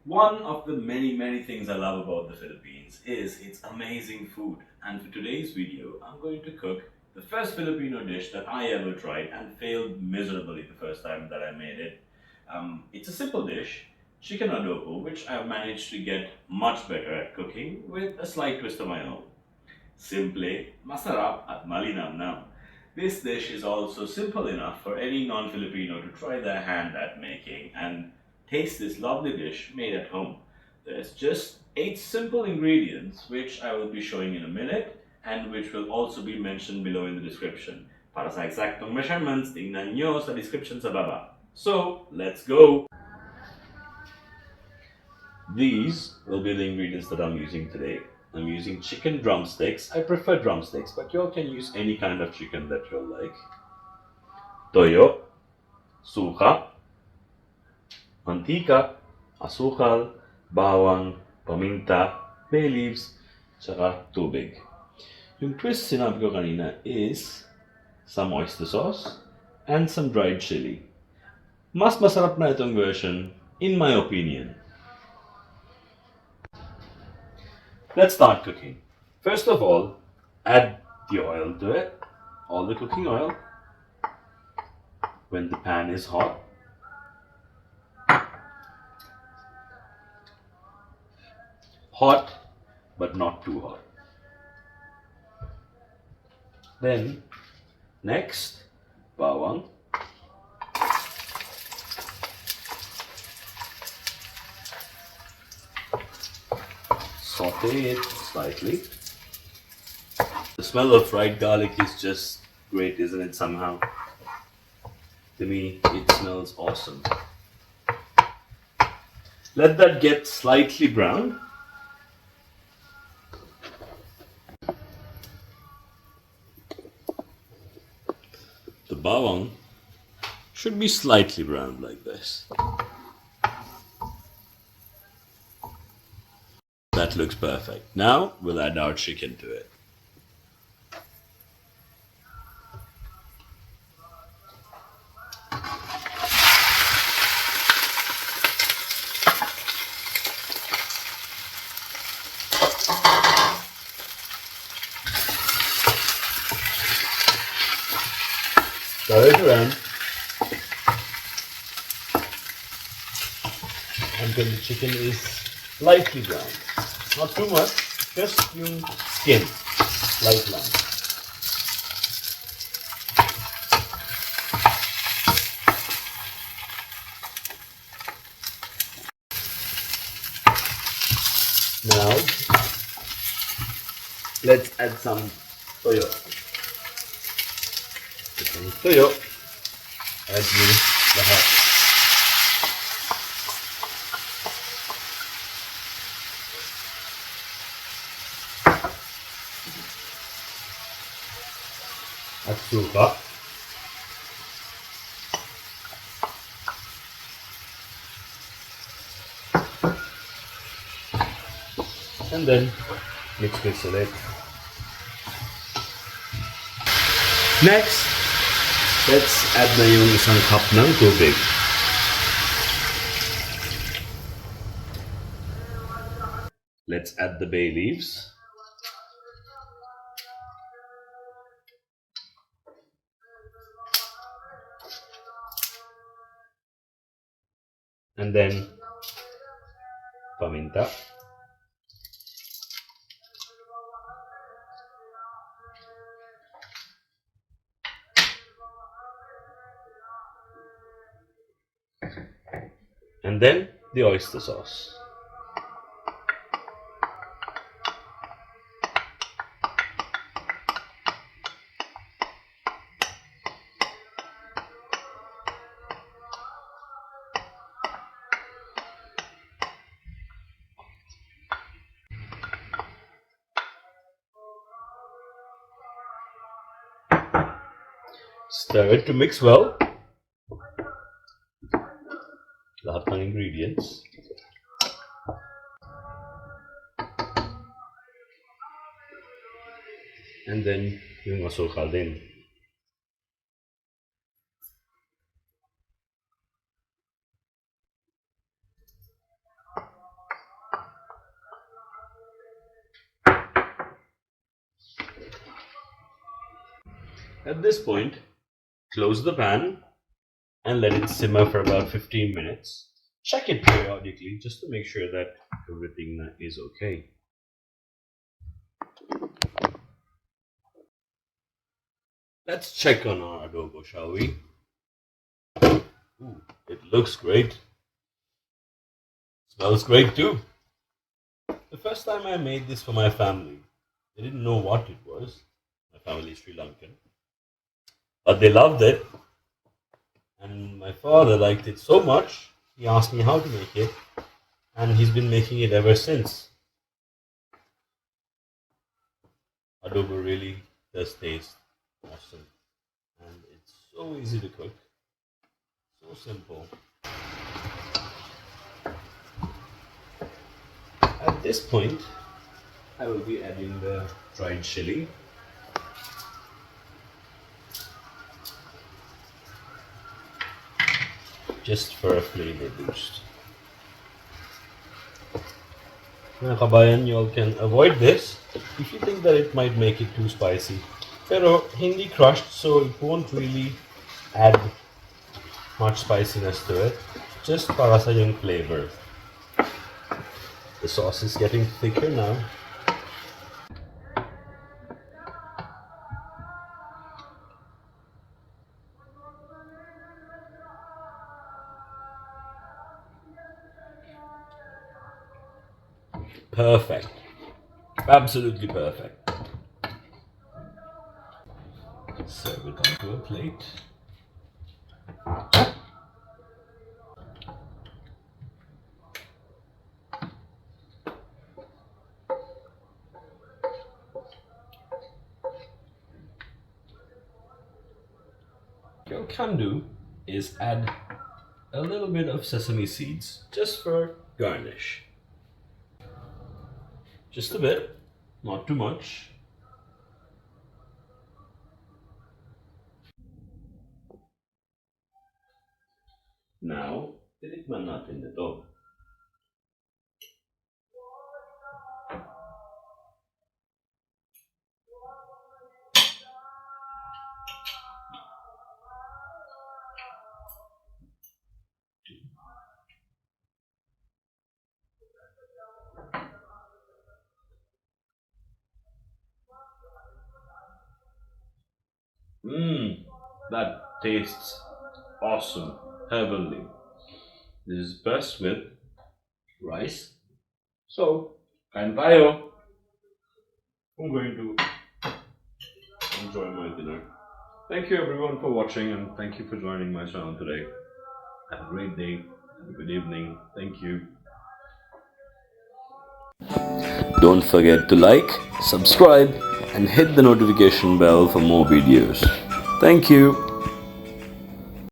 One of the many things I love about the Philippines is its amazing food. And for today's video, I'm going to cook the first Filipino dish that I ever tried and failed miserably the first time that I made it. It's a simple dish, chicken adobo, which I've managed to get much better at cooking with a slight twist of my own. Simple, masarap at malinamnam. This dish is also simple enough for any non-Filipino to try their hand at making and taste this lovely dish made at home. There's just 8 simple ingredients which I will be showing in a minute and which will also be mentioned below in the description. Para sa eksaktong measurements, tingnan nyo sa description sa baba. So, let's go! These will be the ingredients that I'm using today. I'm using chicken drumsticks. I prefer drumsticks, but you all can use any kind of chicken that you like. Toyo, suka, mantika, asukal, bawang, paminta, bay leaves, tsaka tubig. Yung twist sinabi ko kanina is some oyster sauce and some dried chili. Mas masarap na itong version, in my opinion. Let's start cooking. First of all, add the oil to it, all the cooking oil. When the pan is hot, hot but not too hot. Then, next, bawang. Saute it slightly. The smell of fried garlic is just great, isn't it, somehow? To me, it smells awesome. Let that get slightly brown. The bawang should be slightly brown like this. That looks perfect. Now we'll add our chicken to it. Stir it around until the chicken is lightly brown. Not too much, just yung skin, light lang. Now, let's add some toyo. Itong toyo, add nyo lahat. At suka. And then mix ulit. Next, let's add na yung isang cup ng tubig. Let's add the bay leaves. And then paminta. And then the oyster sauce. Stir it to mix well. Lahat ng ingredients. And then yung asukal din. At this point, close the pan and let it simmer for about 15 minutes. Check it periodically just to make sure that everything is okay. Let's check on our adobo, shall we? Ooh, it looks great. Smells great too. The first time I made this for my family, they didn't know what it was. My family is Sri Lankan. But they loved it. And my father liked it so much, he asked me how to make it. And he's been making it ever since. Adobo really does taste awesome. And it's so easy to cook. So simple. At this point, I will be adding the dried chili. Just for a flavor boost. Mga kabayan, you all can avoid this if you think that it might make it too spicy. Pero hindi crushed, so it won't really add much spiciness to it. Just para sa yung flavor. The sauce is getting thicker now. Perfect. Absolutely perfect. Serve it onto a plate. What you can do is add a little bit of sesame seeds just for garnish. Just a bit, not too much. Now, tinikman natin ito. That tastes awesome, heavenly. This is best with rice. So, kain tayo. I'm going to enjoy my dinner. Thank you everyone for watching and thank you for joining my channel today. Have a great day, have a good evening. Thank you. Don't forget to like, subscribe and hit the notification bell for more videos. Thank you.